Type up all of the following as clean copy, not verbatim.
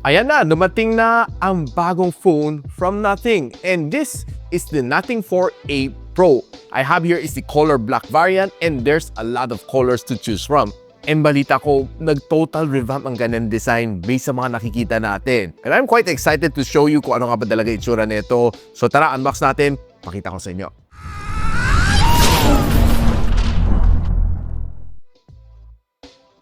Ayan na, dumating na ang bagong phone from Nothing. And this is the Nothing 4A Pro. I have here is the color black variant and there's a lot of colors to choose from. And balita ko, nag-total revamp ang ganyan design based sa mga nakikita natin. And I'm quite excited to show you kung ano nga ba talaga itsura nito. So tara, unbox natin. Pakita ko sa inyo.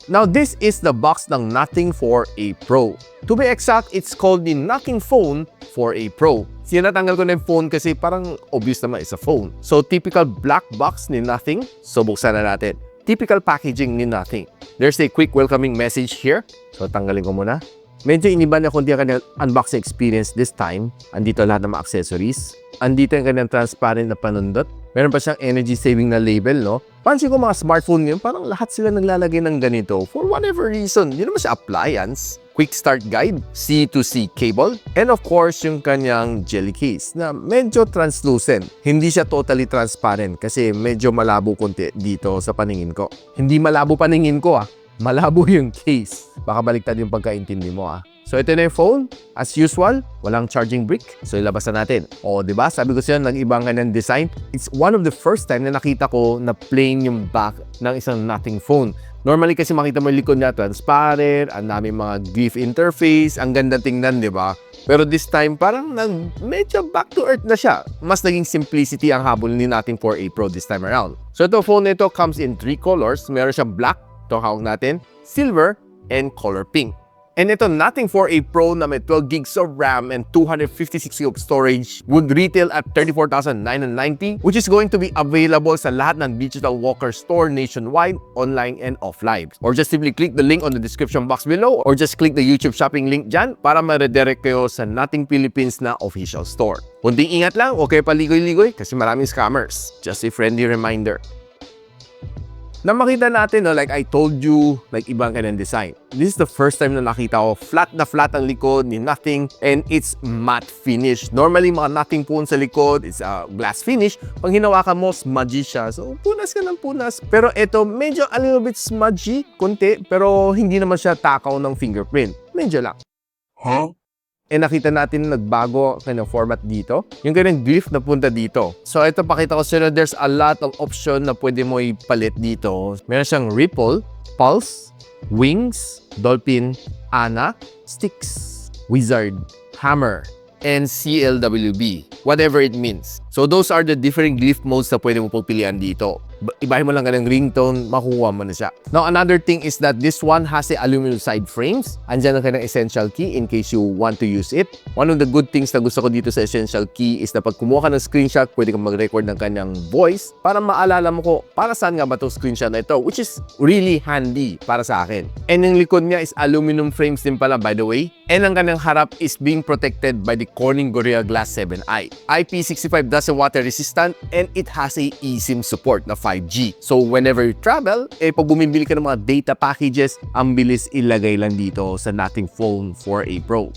Now, this is the box ng Nothing 4A Pro. To be exact, it's called the Nothing Phone 4A Pro. Sinatanggal ko na yung phone kasi parang obvious naman is a phone. So, typical black box ni Nothing. So, buksan na natin. Typical packaging ni Nothing. There's a quick welcoming message here. So, tanggalin ko muna. Medyo iniba na kundi ang kanyang unboxing experience this time. Andito lahat ng mga accessories. Andito yung kanyang transparent na panundot. Meron pa siyang energy saving na label, no? Pansin ko mga smartphone ngayon, parang lahat sila naglalagay ng ganito for whatever reason. Hindi naman siya appliance. Quick start guide, C2C cable, and of course, yung kanyang jelly case na medyo translucent. Hindi siya totally transparent kasi medyo malabo konti dito sa paningin ko. Hindi malabo paningin ko, malabo yung case. Baka baliktad yung pagkaintindi mo, So, ito na yung phone. As usual, walang charging brick. So, ilabas na natin. O, diba? Sabi ko siya, nag-ibang ng design. It's one of the first time na nakita ko na plain yung back ng isang Nothing phone. Normally kasi makita mo yung likod niya, transparent, ang dami mga glyph interface, ang ganda tingnan, diba? Pero this time, parang medyo back to earth na siya. Mas naging simplicity ang habol ni Nothing 4A Pro this time around. So, ito phone nito comes in 3 colors. Meron siyang black, ito hawak natin, silver, and color pink. And ito, Nothing 4A Pro na may 12 gigs of RAM and 256 GB of storage would retail at $34,990, which is going to be available sa lahat ng Digital Walker store nationwide, online and offline. Or just simply click the link on the description box below or just click the YouTube shopping link dyan para ma-redirect kayo sa Nothing Philippines na official store. Kunting ingat lang, okay paligoy-ligoy kasi maraming scammers. Just a friendly reminder. Na makita natin, like I told you, like ibang kanyang design. This is the first time na nakita ko flat na flat ang likod ni Nothing and it's matte finish. Normally, mga Nothing phone sa likod, it's a glass finish. Pag hinawakan mo, smudgy siya. So, punas ka ng punas. Pero ito, medyo a little bit smudgy, konti, pero hindi naman siya takaw ng fingerprint. Medyo lang. And nakita natin nagbago kanyang format dito. Yung kanyang glyph na punta dito. So ito pakita ko sila, there's a lot of option na pwede mo ipalit dito. Meron siyang ripple, pulse, wings, dolphin, ana, sticks, wizard, hammer, and CLWB. Whatever it means. So those are the different glyph modes na pwede mo pagpilian dito. Ibahin mo lang kanyang ringtone, makukuha mo na siya. Now, another thing is that this one has a aluminum side frames. Andyan ang kanyang essential key in case you want to use it. One of the good things na gusto ko dito sa essential key is na pag kumuha ka ng screenshot, pwede kang mag-record ng kanyang voice para maalala mo ko para saan nga ba itong screenshot na ito, which is really handy para sa akin. And yung likod niya is aluminum frames din pala, by the way. And ang kanyang harap is being protected by the Corning Gorilla Glass 7i. IP65 dust and water resistant and it has a eSIM support na 5G. So whenever you travel, pag bumibili ka ng mga data packages, ang bilis ilagay lang dito sa Nothing Phone 4A Pro.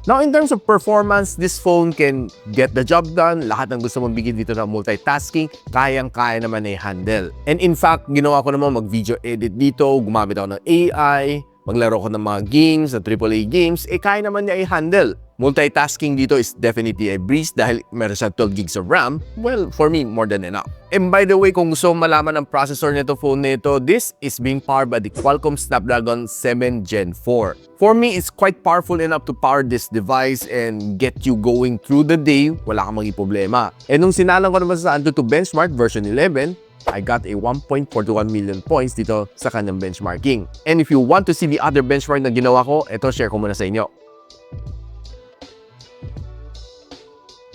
Now, in terms of performance, this phone can get the job done. Lahat ng gusto mong bigyan dito ng multitasking, kayang-kaya naman i-handle. And in fact, ginawa ko naman mag-video edit dito, gumamit ako ng AI, maglaro ko ng mga games, na AAA games, kaya naman niya i-handle. Multitasking dito is definitely a breeze dahil meron siya 12 gigs of RAM. Well, for me, more than enough. And by the way, kung gusto malaman ang processor nito phone nito, this is being powered by the Qualcomm Snapdragon 7 Gen 4. For me, it's quite powerful enough to power this device and get you going through the day. Wala kang maging problema. And nung sinalang ko naman sa Antutu Benchmark version 11, I got a 1.41 million points dito sa kanyang benchmarking. And if you want to see the other benchmark na ginawa ko, ito share ko muna sa inyo.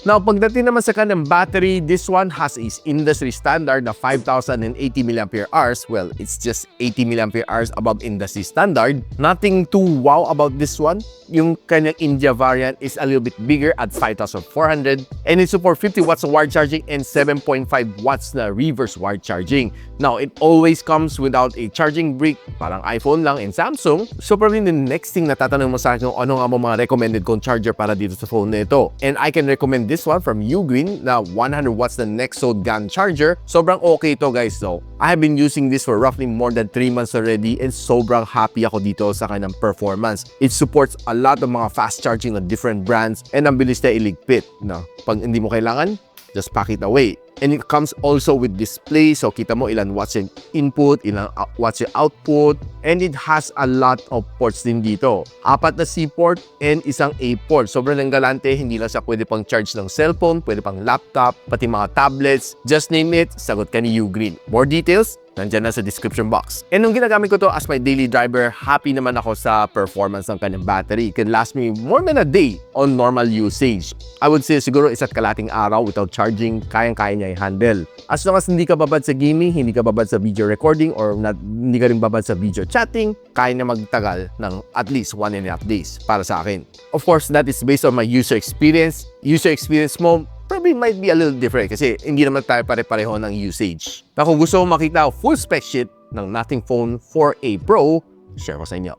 Now, pagdating naman sa kanyang battery, this one has a industry standard na 5,080 mAh. Well, it's just 80 mAh above industry standard. Nothing too wow about this one. Yung kanyang India variant is a little bit bigger at 5,400 and it supports 50 watts of wired charging and 7.5 watts na reverse wired charging. Now, it always comes without a charging brick, parang iPhone lang and Samsung. So, probably the next thing na tatanong mo sa akin kung ano nga mga recommended kong charger para dito sa phone na ito. And I can recommend this one from Ugreen na 100 watts na Nexo GAN charger. Sobrang okay to guys. So, I have been using this for roughly more than 3 months already and sobrang happy ako dito sa kanyang performance. It supports a lot of mga fast charging ng different brands and ang bilis na iligpit. No? Pag hindi mo kailangan, just pack it away. And it comes also with display. So, kita mo ilan watts yung input, ilan watts yung output. And it has a lot of ports din dito. 4 na C port and isang A port. Sobrang lang galante. Hindi lang siya pwede pang charge ng cellphone, pwede pang laptop, pati mga tablets. Just name it, sagot ka ni Ugreen. More details, nandyan na sa description box. And nung ginagamit ko to as my daily driver, happy naman ako sa performance ng kanyang battery. It can last me more than a day on normal usage. I would say siguro isa't kalating araw without charging, kayang-kaya niya i-handle. As long as hindi ka babad sa gaming, hindi ka babad sa video recording, or hindi ka rin babad sa video chatting, kaya na magtagal ng at least 1.5 days para sa akin. Of course, that is based on my user experience. User experience mo, probably might be a little different kasi hindi naman tayo pare-pareho ng usage. Pero kung gusto mo makita full spec sheet ng Nothing Phone 4a Pro, share ko sa inyo.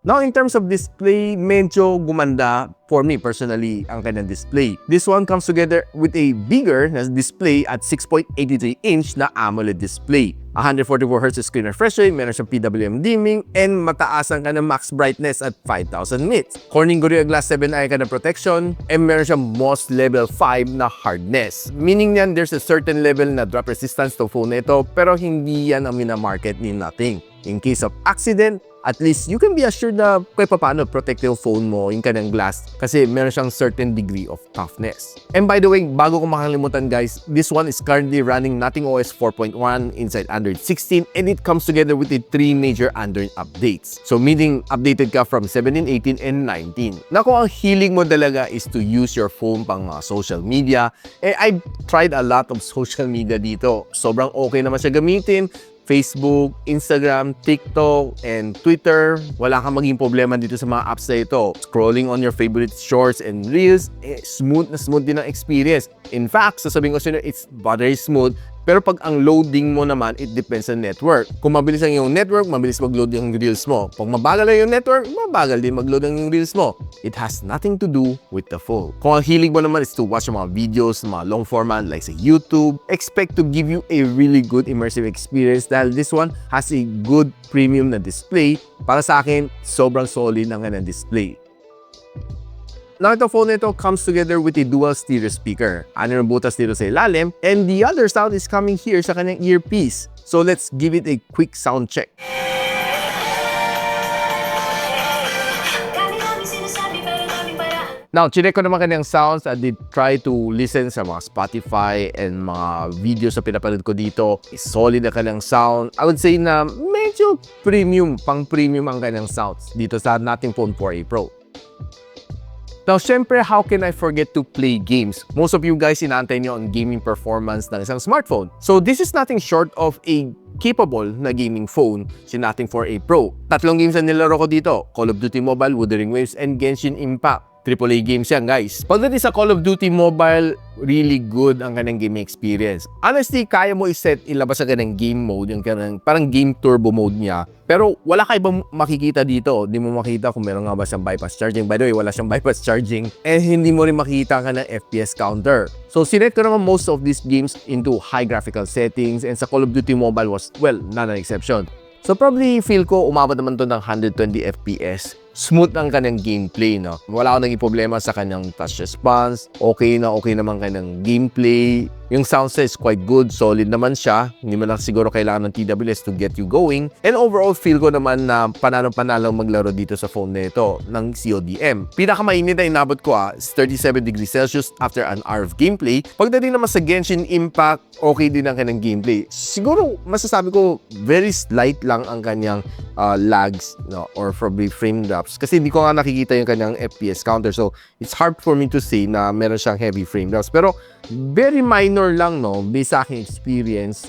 Now, in terms of display, medyo gumanda for me personally ang kanyang display. This one comes together with a bigger na display at 6.83-inch na AMOLED display. 144Hz screen refresh rate, meron siyang PWM dimming, and mataas ang kanyang max brightness at 5,000 nits. Corning Gorilla Glass 7i ka na protection, and meron siyang MOS level 5 na hardness. Meaning niyan, there's a certain level na drop resistance to phone nito, pero hindi yan ang minamarket ni Nothing. In case of accident, at least you can be assured na kahit paano protect yung phone mo, yung kanyang glass, kasi meron siyang certain degree of toughness. And by the way, bago ko makalimutan guys, this one is currently running Nothing OS 4.1 inside Android 16, and it comes together with the 3 major Android updates. So meaning updated ka from 17, 18, and 19. Na kung ang hiling mo talaga is to use your phone pang social media, I've tried a lot of social media dito. Sobrang okay naman siya gamitin. Facebook, Instagram, TikTok, and Twitter. Wala kang maging problema dito sa mga apps na ito. Scrolling on your favorite shorts and reels, smooth na smooth din ang experience. In fact, sasabihin ko sa inyo, it's very smooth. Pero pag ang loading mo naman, it depends sa network. Kung mabilis ang iyong network, mabilis mag-load yung reels mo. Pag mabagal ang iyong network, mabagal din mag-load ang iyong reels mo. It has nothing to do with the phone. Kung ang hilig mo naman is to watch mga videos, mga long format like sa YouTube, expect to give you a really good immersive experience dahil this one has a good premium na display. Para sa akin, sobrang solid ang kanyang display. Now, itong phone nito comes together with a dual stereo speaker. Ano yung butas dito sa ilalim, and the other sound is coming here sa kanyang earpiece. So, let's give it a quick sound check. Now, chinek ko naman kanyang sounds. I did try to listen sa mga Spotify and mga videos na pinapanood ko dito. Solid ang kanyang sound. I would say na medyo premium, pang-premium ang kanyang sounds dito sa Nothing Phone 4a Pro. Now, syempre, how can I forget to play games? Most of you guys, inaantay nyo ang gaming performance ng isang smartphone. So, this is nothing short of a capable na gaming phone, si Nothing 4a Pro. 3 games na nilaro ko dito, Call of Duty Mobile, Wuthering Waves, and Genshin Impact. AAA games yan, guys. Pagdating sa Call of Duty Mobile, really good ang kanang gaming experience. Honestly, kaya mo i-set, ilabas sa kanang game mode, yung kanang, parang game turbo mode niya. Pero wala ka ibang makikita dito. Hindi mo makita kung meron nga ba siyang bypass charging. By the way, wala siyang bypass charging. And hindi mo rin makita ka ng FPS counter. So, sinet ko naman most of these games into high graphical settings, and sa Call of Duty Mobile was, well, not an exception. So, probably feel ko umabot naman to ng 120 FPS. Smooth ang kanyang gameplay, no? Wala akong naging problema sa kanyang touch response. Okay naman kanyang gameplay. Yung sound set is quite good, solid naman siya. Hindi mo lang siguro kailangan ng TWS to get you going. And overall, feel ko naman na panalo-panalo maglaro dito sa phone na ito ng CODM. Pinakamainit na inabot ko is 37 degrees Celsius after an hour of gameplay. Pagdating naman sa Genshin Impact, okay din ang kanyang gameplay. Siguro, masasabi ko, very slight lang ang kanyang lags, no? Or probably frame drops. Kasi hindi ko nga nakikita yung kanyang FPS counter. So, it's hard for me to say na meron siyang heavy frame drops. Pero, very minor lang, no? Based sa aking experience,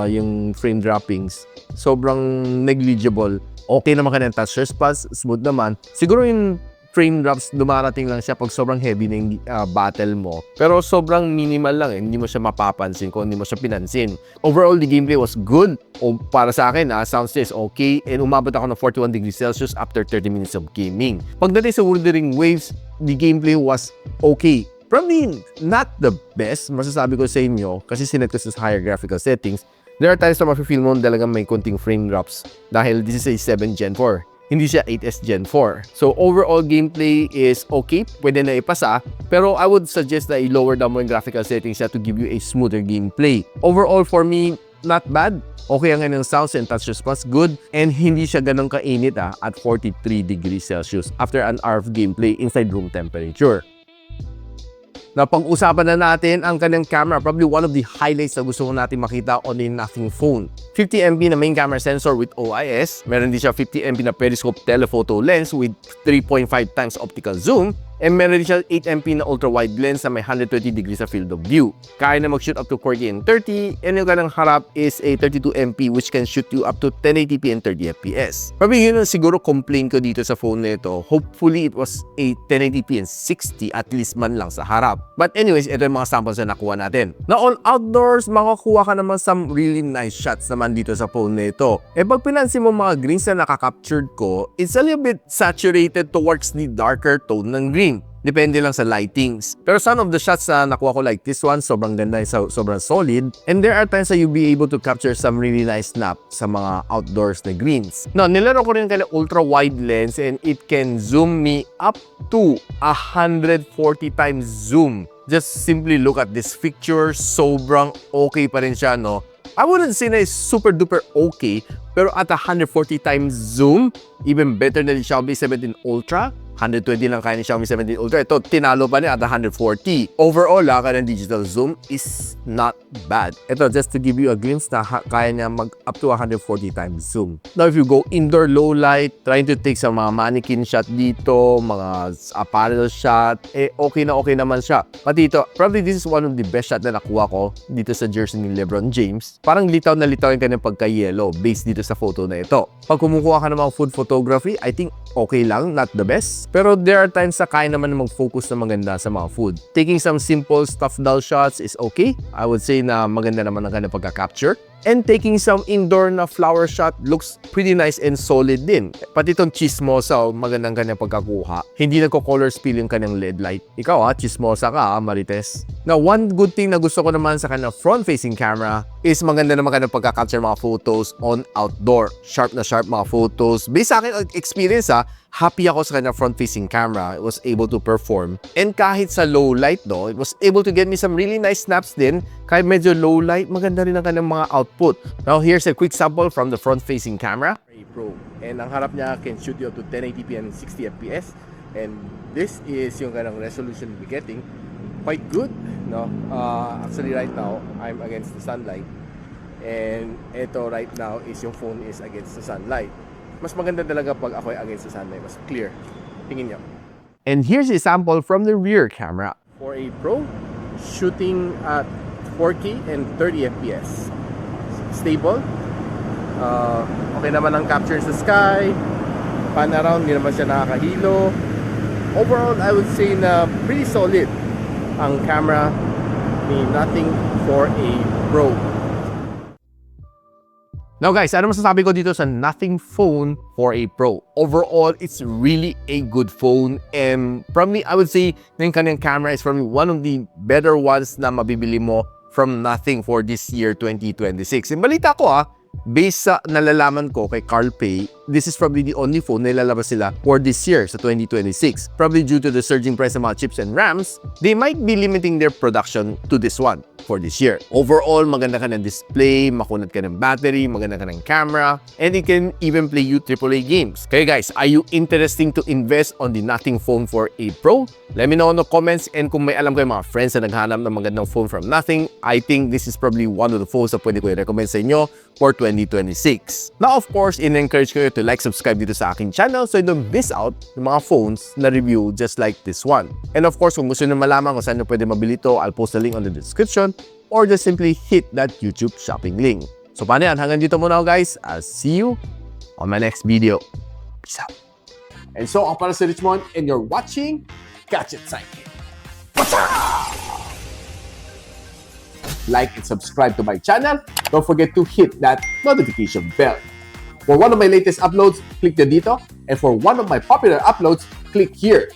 yung frame droppings, sobrang negligible. Okay naman kanyang touch response, smooth naman. Siguro yung frame drops, dumarating lang siya pag sobrang heavy na yung battle mo. Pero sobrang minimal lang hindi mo siya mapapansin kung hindi mo siya pinansin. Overall, the gameplay was good. O para sa akin, sounds is okay. And umabot ako ng 41 degrees Celsius after 30 minutes of gaming. Pagdating sa Wuthering Waves, the gameplay was okay. Probably not the best, masasabi ko sa inyo, kasi sinet ko sa higher graphical settings. There are times na mafe-feel mo talagang may konting frame drops dahil this is a 7 Gen 4. Hindi siya 8S Gen 4. So overall gameplay is okay, pwede na ipasa, pero I would suggest na i-lower down mo yung graphical settings to give you a smoother gameplay. Overall for me, not bad. Okay ang kanyang sounds and touch response, good. And hindi siya ganun kainit at 43 degrees Celsius after an hour of gameplay inside room temperature. Na pag-usapan na natin ang kanyang camera, probably one of the highlights na gusto ko natin makita on a Nothing phone. 50MP na main camera sensor with OIS, meron din siya 50MP na periscope telephoto lens with 3.5 times optical zoom, and meron din siya 8MP na ultra-wide lens na may 120 degrees sa field of view. Kaya na mag-shoot up to 4K and 30, and yung kanang harap is a 32MP which can shoot you up to 1080p and 30fps. Probably yun ang siguro complaint ko dito sa phone nito. Hopefully it was a 1080p and 60 at least man lang sa harap. But anyways, ito yung mga samples na nakuha natin. Na on outdoors, makakuha ka naman some really nice shots naman dito sa phone nito. Pag pinansin mo mga greens na nakaka-captured ko, it's a little bit saturated towards the darker tone ng green. Depende lang sa lightings. Pero some of the shots na nakuha ko like this one, sobrang ganda, sobrang solid. And there are times that you'll be able to capture some really nice snap sa mga outdoors na greens. Now, nilaro ko rin yung ultra-wide lens and it can zoom me up to 140 times zoom. Just simply look at this picture, sobrang okay pa rin siya, no? I wouldn't say na it's super duper okay, pero at 140 times zoom, even better than the Xiaomi 17 Ultra. 120 lang kaya ni Xiaomi 17 Ultra. Ito, tinalo pa niya at 140. Overall, kanyang digital zoom is not bad. Ito, just to give you a glimpse na kaya niya mag up to 140 times zoom. Now, if you go indoor low light, trying to take some mga mannequin shot dito, mga apparel shot, okay naman siya. Pati ito, probably this is one of the best shot na nakuha ko dito sa jersey ni LeBron James. Parang litaw na litaw yung kanyang pagka-yellow based dito sa photo na ito. Pag kumukuha ka ng mga food photography, I think okay lang, not the best. Pero there are times na kaya naman mag-focus na maganda sa mga food. Taking some simple stuffed doll shots is okay. I would say na maganda naman ang kanyang pagka-capture. And taking some indoor na flower shot looks pretty nice and solid din. Pati itong chismosa, magandang kanyang pagkakuha. Hindi nagko-color spill yung kanyang LED light. Ikaw chismosa ka Marites. Now, one good thing na gusto ko naman sa kanyang front-facing camera is maganda naman kanyang pagka-capture mga photos on outdoor. Sharp na sharp mga photos. Based sa akin experience happy ako sa kanyang front-facing camera. It was able to perform. And kahit sa low light, it was able to get me some really nice snaps din. Kahit medyo low light, maganda rin ang kanyang mga output. Now, here's a quick sample from the front-facing camera. Pro. And ang harap niya can shoot you up to 1080p and 60fps. And this is yung kanyang resolution we're getting. Quite good, no? Actually, right now, I'm against the sunlight. And ito right now is yung phone is against the sunlight. Mas maganda talaga pag ako ay against the sunlight. Mas clear. Tingin niyo. And here's a sample from the rear camera. For a Pro, shooting at 4K and 30 FPS. Stable. Okay naman ang capture sa sky. Pan around, hindi naman siya nakakahilo. Overall, I would say na pretty solid ang camera ni Nothing for a Pro. Now guys, ano masasabi ko dito sa Nothing phone for a Pro? Overall, it's really a good phone. And probably, I would say, na yung kanyang camera is probably one of the better ones na mabibili mo from Nothing for this year 2026. And balita ko based sa nalalaman ko kay Carl Pei, this is probably the only phone na ilalabas sila for this year sa 2026. Probably due to the surging price ng mga chips and RAMs, they might be limiting their production to this one for this year. Overall, maganda ka ng display, makunat ka ng battery, maganda ka ng camera, and it can even play you AAA games. Kaya guys, are you interested to invest on the Nothing phone for a Pro? Let me know in the comments, and kung may alam kayo mga friends na naghanap ng magandang phone from Nothing, I think this is probably one of the phones na pwede ko i-recommend sa inyo for 2026. Now, of course, in-encourage ko to like, subscribe dito sa aking channel so you don't miss out ng mga phones na review just like this one. And of course, kung gusto nyo malaman kung saan nyo pwede mabili ito, I'll post the link on the description or just simply hit that YouTube shopping link. So paano yan? Hanggang dito muna guys. I'll see you on my next video. Peace out. And so, ako para si Richmond, and you're watching Gadget Sidekick. Like and subscribe to my channel. Don't forget to hit that notification bell. For one of my latest uploads, click the dito. And for one of my popular uploads, click here.